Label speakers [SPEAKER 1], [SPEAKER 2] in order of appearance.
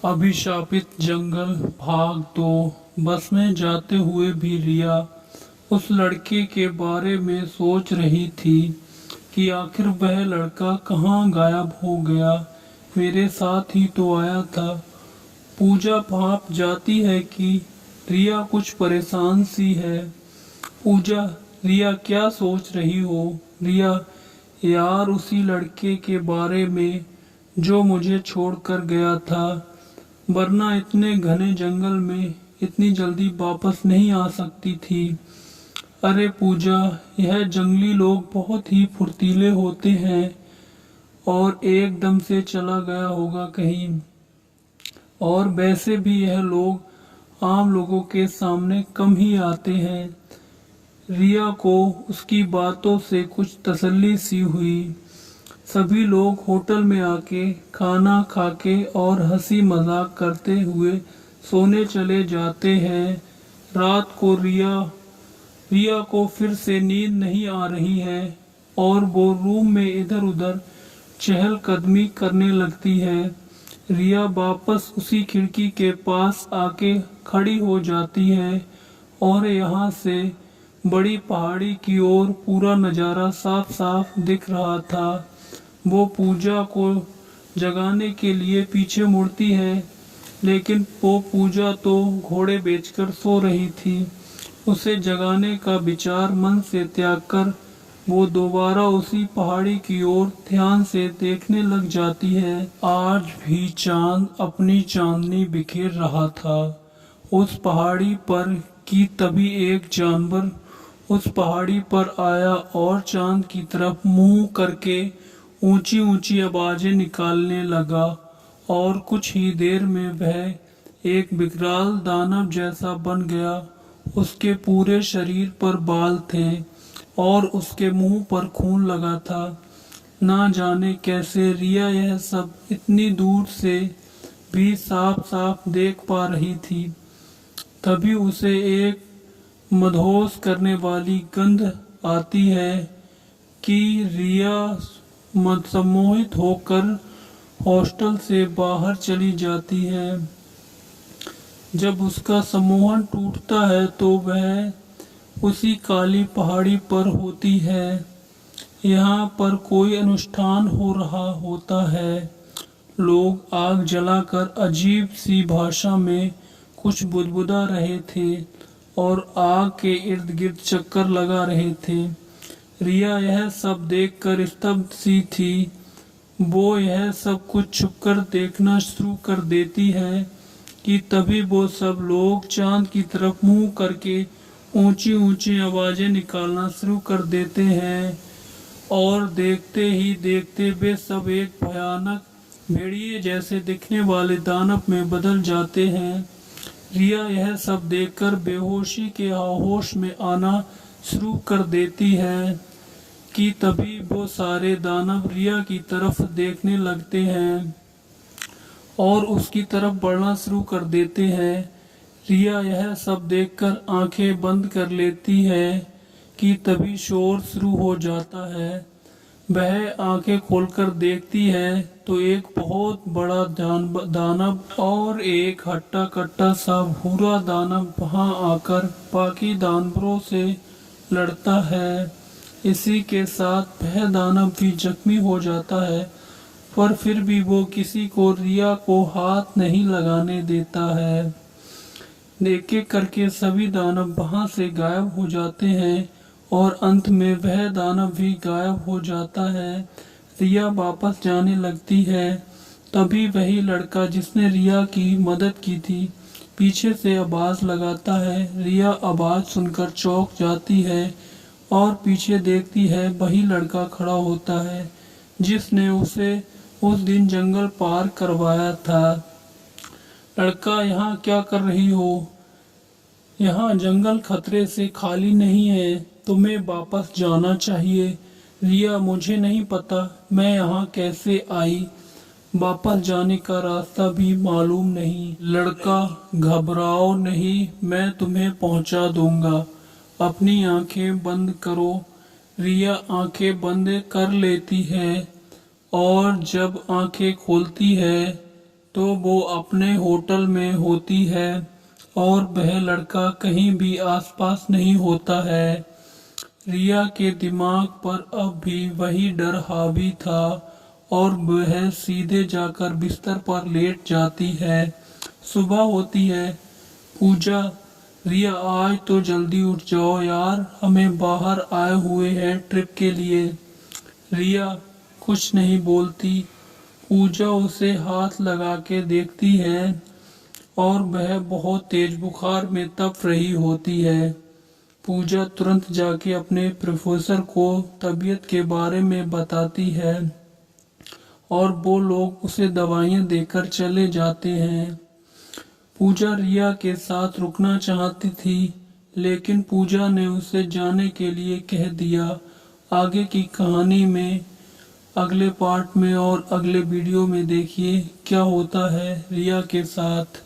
[SPEAKER 1] अभिशापित जंगल भाग 2। बस में जाते हुए भी रिया उस लड़के के बारे में सोच रही थी कि आखिर वह लड़का कहाँ गायब हो गया। मेरे साथ ही तो आया था। पूजा भाप जाती है कि रिया कुछ परेशान सी है। पूजा, रिया क्या सोच रही हो? रिया, यार उसी लड़के के बारे में जो मुझे छोड़कर गया था, वरना इतने घने जंगल में इतनी जल्दी वापस नहीं आ सकती थी। अरे पूजा, यह जंगली लोग बहुत ही फुर्तीले होते हैं और एकदम से चला गया होगा कहीं। और वैसे भी यह लोग आम लोगों के सामने कम ही आते हैं। रिया को उसकी बातों से कुछ तसल्ली सी हुई। सभी लोग होटल में आके खाना खाके और हंसी मजाक करते हुए सोने चले जाते हैं। रात को रिया को फिर से नींद नहीं आ रही है और वो रूम में इधर उधर चहलकदमी करने लगती है। रिया वापस उसी खिड़की के पास आके खड़ी हो जाती है और यहाँ से बड़ी पहाड़ी की ओर पूरा नज़ारा साफ साफ दिख रहा था। वो पूजा को जगाने के लिए पीछे मुड़ती है, लेकिन वो पूजा तो घोड़े बेचकर सो रही थी। उसे जगाने का विचार मन से त्याग कर वो दोबारा उसी पहाड़ी की ओर ध्यान से देखने लग जाती है। आज भी चांद अपनी चांदनी बिखेर रहा था उस पहाड़ी पर कि तभी एक जानवर उस पहाड़ी पर आया और चांद की तरफ मुंह करके ऊंची ऊंची आवाजें निकालने लगा। और कुछ ही देर में वह एक विकराल दानव जैसा बन गया। उसके पूरे शरीर पर बाल थे और उसके मुंह पर खून लगा था। ना जाने कैसे रिया यह सब इतनी दूर से भी साफ साफ देख पा रही थी। तभी उसे एक मदहोश करने वाली गंध आती है कि रिया सम्मोहित होकर हॉस्टल से बाहर चली जाती है। जब उसका सम्मोहन टूटता है तो वह उसी काली पहाड़ी पर होती है। यहाँ पर कोई अनुष्ठान हो रहा होता है। लोग आग जलाकर अजीब सी भाषा में कुछ बुदबुदा रहे थे और आग के इर्द गिर्द चक्कर लगा रहे थे। रिया यह सब देखकर स्तब्ध सी थी। वो यह सब कुछ छुपकर देखना शुरू कर देती है कि तभी वो सब लोग चांद की तरफ मुंह करके ऊंची ऊंची आवाजें निकालना शुरू कर देते हैं और देखते ही देखते वे सब एक भयानक भेड़िए जैसे दिखने वाले दानव में बदल जाते हैं। रिया यह सब देखकर बेहोशी के होश में आना शुरू कर देती है कि तभी वो सारे दानव रिया की तरफ देखने लगते हैं और उसकी तरफ बढ़ना शुरू कर देते हैं। रिया यह सब देखकर आंखें बंद कर लेती है कि तभी शोर शुरू हो जाता है। वह आंखें खोलकर देखती है तो एक बहुत बड़ा दानव और एक हट्टा कट्टा सा भूरा दानव वहां आकर बाकी दानवों से लड़ता है। इसी के साथ वह दानव भी जख्मी हो जाता है, पर फिर भी वो किसी को रिया को हाथ नहीं लगाने देता है। एक एक करके सभी दानव वहां से गायब हो जाते हैं और अंत में वह दानव भी गायब हो जाता है। रिया वापस जाने लगती है। तभी वही लड़का जिसने रिया की मदद की थी पीछे से आवाज लगाता है। रिया आवाज सुनकर चौंक जाती है और पीछे देखती है। वही लड़का खड़ा होता है जिसने उसे उस दिन जंगल पार करवाया था। लड़का, यहाँ क्या कर रही हो? यहाँ जंगल खतरे से खाली नहीं है, तुम्हें वापस जाना चाहिए। रिया, मुझे नहीं पता मैं यहाँ कैसे आई, वापस जाने का रास्ता भी मालूम नहीं। लड़का, घबराओ नहीं, मैं तुम्हें पहुँचा दूंगा। अपनी आंखें बंद करो। रिया आंखें बंद कर लेती है और जब आंखें खोलती है तो वो अपने होटल में होती है और वह लड़का कहीं भी आसपास नहीं होता है। रिया के दिमाग पर अब भी वही डर हावी था और वह सीधे जाकर बिस्तर पर लेट जाती है। सुबह होती है। पूजा, रिया आज तो जल्दी उठ जाओ यार, हमें बाहर आए हुए हैं ट्रिप के लिए। रिया कुछ नहीं बोलती। पूजा उसे हाथ लगा के देखती है और वह बहुत तेज बुखार में तप रही होती है। पूजा तुरंत जाके अपने प्रोफेसर को तबीयत के बारे में बताती है और वो लोग उसे दवाइयाँ देकर चले जाते हैं। पूजा रिया के साथ रुकना चाहती थी, लेकिन पूजा ने उसे जाने के लिए कह दिया। आगे की कहानी में अगले पार्ट में और अगले वीडियो में देखिए क्या होता है रिया के साथ।